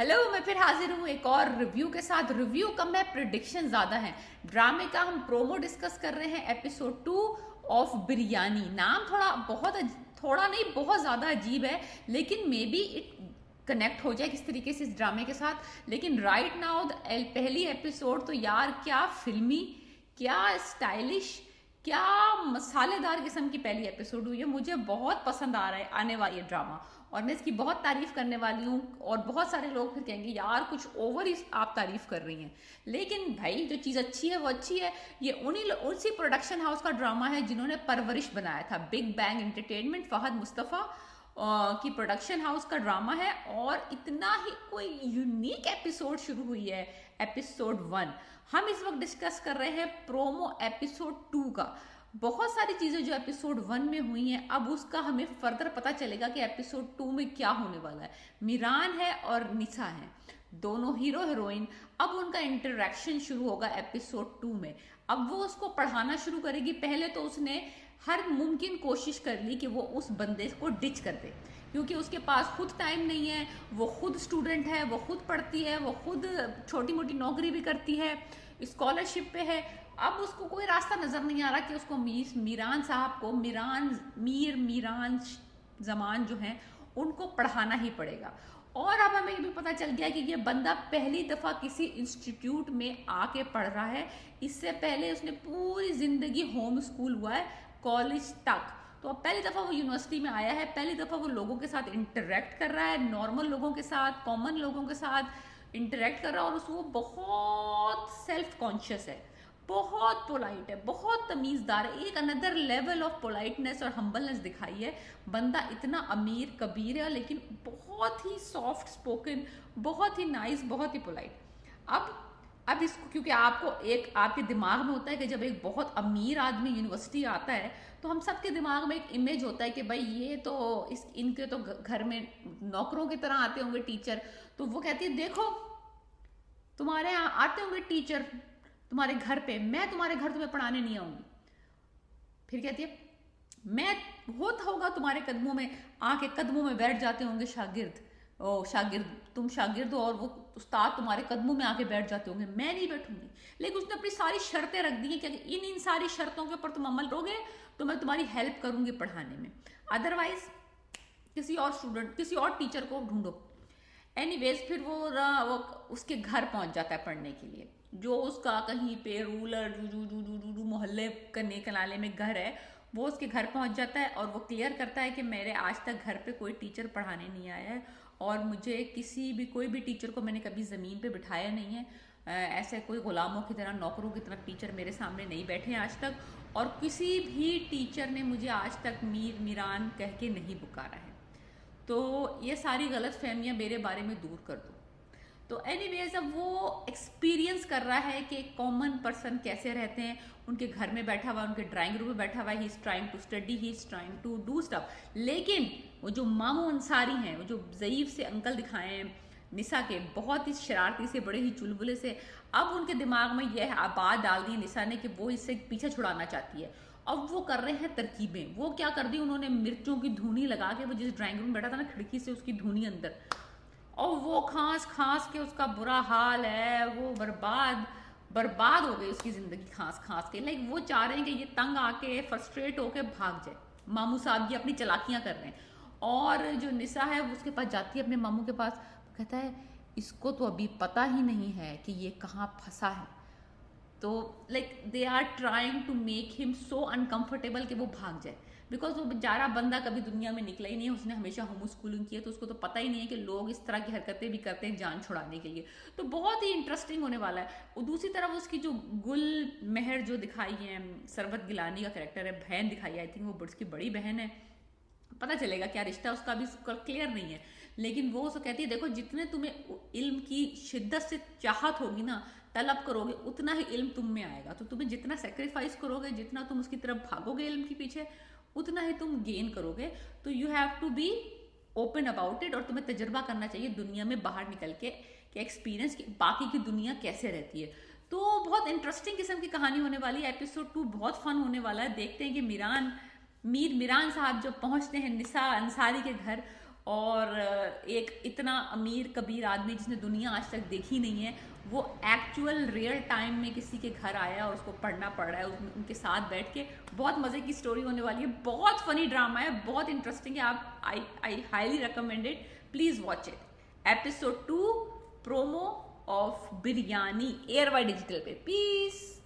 Hello, मैं फिर हाजिर हूँ एक और रिव्यू के साथ। रिव्यू कम है, प्रिडिक्शन ज्यादा है। ड्रामे का हम प्रोमो डिस्कस कर रहे हैं, एपिसोड 2 ऑफ बिरयानी। नाम थोड़ा नहीं, बहुत ज्यादा अजीब है, लेकिन मे बी इट कनेक्ट हो जाए किस तरीके से इस ड्रामे के साथ। लेकिन राइट नाउ पहली एपिसोड तो यार क्या फिल्मी, क्या स्टाइलिश, क्या मसालेदार किस्म की पहली एपिसोड हुई है। मुझे बहुत पसंद आ रहा है आने वाला ये ड्रामा, और मैं इसकी बहुत तारीफ करने वाली हूँ। और बहुत सारे लोग फिर कहेंगे यार कुछ ओवर ही आप तारीफ कर रही हैं, लेकिन भाई जो चीज़ अच्छी है वो अच्छी है। ये उसी प्रोडक्शन हाउस का ड्रामा है जिन्होंने परवरिश बनाया था, Big Bang Entertainment, Fahad Mustafa की प्रोडक्शन हाउस का ड्रामा है। और इतना ही कोई यूनिक एपिसोड शुरू हुई है, एपिसोड 1। हम इस वक्त डिस्कस कर रहे हैं प्रोमो एपिसोड 2 का। बहुत सारी चीजें जो एपिसोड 1 में हुई हैं, अब उसका हमें फर्दर पता चलेगा कि एपिसोड 2 में क्या होने वाला है। मीरान है और निशा है, दोनों हीरो हीरोइन। अब उनका इंटरेक्शन शुरू होगा एपिसोड 2 में। अब वो उसको पढ़ाना शुरू करेगी। पहले तो उसने हर मुमकिन कोशिश कर ली कि वो उस बंदे को डिच कर दे, क्योंकि उसके पास खुद टाइम नहीं है। वो खुद स्टूडेंट है, वो खुद पढ़ती है, वो खुद छोटी मोटी नौकरी भी करती है, स्कॉलरशिप पे है। अब उसको कोई रास्ता नजर नहीं आ रहा कि उसको मीरान साहब को, मीरान जमान जो हैं उनको पढ़ाना ही पड़ेगा। और अब हमें ये भी पता चल गया कि ये बंदा पहली दफा किसी इंस्टीट्यूट में आके पढ़ रहा है। इससे पहले उसने पूरी जिंदगी होम स्कूल हुआ है, कॉलेज तक। तो अब पहली दफा वो यूनिवर्सिटी में आया है, पहली दफा वो लोगों के साथ इंटरेक्ट कर रहा है, नॉर्मल लोगों के साथ, कॉमन लोगों के साथ इंटरेक्ट कर रहा है। और उसको बहुत सेल्फ कॉन्शियस है, बहुत पोलाइट है, बहुत तमीजदार है। एक अनदर लेवल ऑफ पोलाइटनेस और हम्बलनेस दिखाई है। बंदा इतना अमीर कबीर है, लेकिन बहुत ही सॉफ्ट स्पोकन, बहुत ही नाइस, बहुत ही पोलाइट। अब इसको, क्योंकि आपको एक आपके दिमाग में होता है कि जब एक बहुत अमीर आदमी यूनिवर्सिटी आता है तो हम सबके दिमाग में एक इमेज होता है कि भाई ये तो इनके तो घर में नौकरों की तरह आते होंगे टीचर। तो वो कहती है देखो तुम्हारे यहाँ आते होंगे टीचर तुम्हारे घर पे, मैं तुम्हारे घर तुम्हें पढ़ाने नहीं आऊंगी। फिर कहती है मैं, होता होगा तुम्हारे कदमों में आके कदमों में बैठ जाते होंगे शागिर्द। ओ शागिर्द, तुम शागिर्द हो और वो उस्ताद तुम्हारे कदमों में आके बैठ जाते होंगे, मैं नहीं बैठूंगी। लेकिन उसने अपनी सारी शर्तें रख दी हैं कि इन सारी शर्तों के ऊपर तुम अमल करोगे तो मैं तुम्हारी हेल्प करूंगी पढ़ाने में, अदरवाइज किसी और स्टूडेंट, किसी और टीचर को ढूंढो। एनीवेज फिर वो उसके घर पहुंच जाता है पढ़ने के लिए। जो उसका कहीं पे रूरल मोहल्ले कन्ने कनाले में घर है, वो उसके घर पहुंच जाता है और वो क्लियर करता है कि मेरे आज तक घर पे कोई टीचर पढ़ाने नहीं आया है, और मुझे कोई भी टीचर को मैंने कभी ज़मीन पे बिठाया नहीं है। ऐसे कोई गुलामों की तरह, नौकरों की तरह टीचर मेरे सामने नहीं बैठे हैं आज तक, और किसी भी टीचर ने मुझे आज तक मीरान कह के नहीं पुकारा है। तो ये सारी गलत फहमियाँ मेरे बारे में दूर कर दो। तो एनीवेज अब वो एक्सपीरियंस कर रहा है कि कॉमन पर्सन कैसे रहते हैं। उनके घर में बैठा हुआ, उनके ड्राइंग रूम में बैठा हुआ, he is trying to study, he is trying to do stuff. लेकिन वो जो मामू अंसारी हैं, वो जो ज़ईफ से अंकल दिखाए हैं निशा के, बहुत ही शरारती से, बड़े ही चुलबुले से, अब उनके दिमाग में यह बात डाल दी निशा ने कि वो इससे पीछे छुड़ाना चाहती है। अब वो कर रहे हैं तरकीबें। वो क्या कर दी, उन्होंने मिर्चों की धुनी लगा के, वो जिस ड्राइंग रूम में बैठा था ना, खिड़की से उसकी धुनी अंदर, और वो खांस खांस के उसका बुरा हाल है, वो बर्बाद हो गई उसकी जिंदगी खांस खांस के। लाइक वो चाह रहे हैं कि ये तंग आके फ्रस्ट्रेट होके भाग जाए। मामू साहब ये अपनी चालाकियां कर रहे हैं। और जो निशा है वो उसके पास जाती है, अपने मामू के पास, कहता है इसको तो अभी पता ही नहीं है कि ये कहाँ फंसा है। तो like they are trying to make him so uncomfortable कि वो भाग जाए, बिकॉज वो बेचारा बंदा कभी दुनिया में निकला ही नहीं है, उसने हमेशा होम स्कूलिंग की है, तो उसको तो पता ही नहीं है कि लोग इस तरह की हरकतें भी करते हैं जान छुड़ाने के लिए। तो बहुत ही इंटरेस्टिंग होने वाला है। और दूसरी तरफ उसकी जो गुल मेहर जो दिखाई है, सरबत गिलानी का कैरेक्टर है, बहन दिखाई है, आई थिंक वो उसकी बड़ी बहन है। पता चलेगा क्या रिश्ता उसका भी क्लियर नहीं है। लेकिन वो उसको कहती है देखो जितने तुम्हें इल्म की शिद्दत से चाहत होगी ना, तलब करोगे, उतना ही इल्म तुम में आएगा। तो तुम्हें जितना सेक्रीफाइस करोगे, जितना तुम उसकी तरफ भागोगे इल्म के पीछे, उतना ही तुम गेन करोगे। तो you have to be open about it, और तुम्हें तजर्बा करना चाहिए दुनिया में बाहर निकल के कि एक्सपीरियंस की बाकी की दुनिया कैसे रहती है। तो बहुत इंटरेस्टिंग किस्म की कहानी होने वाली है। एपिसोड 2 बहुत फन होने वाला है। देखते हैं कि मीरान साहब जब पहुंचते हैं निशा अंसारी के घर, और एक इतना अमीर कबीर आदमी जिसने दुनिया आज तक देखी नहीं है, वो एक्चुअल रियल टाइम में किसी के घर आया और उसको पढ़ना पड़ रहा है, उनके साथ बैठ के। बहुत मजे की स्टोरी होने वाली है, बहुत फनी ड्रामा है, बहुत इंटरेस्टिंग है। आप I highly recommended, please watch it. Episode 2 promo of biryani, air by digital पे। पीस।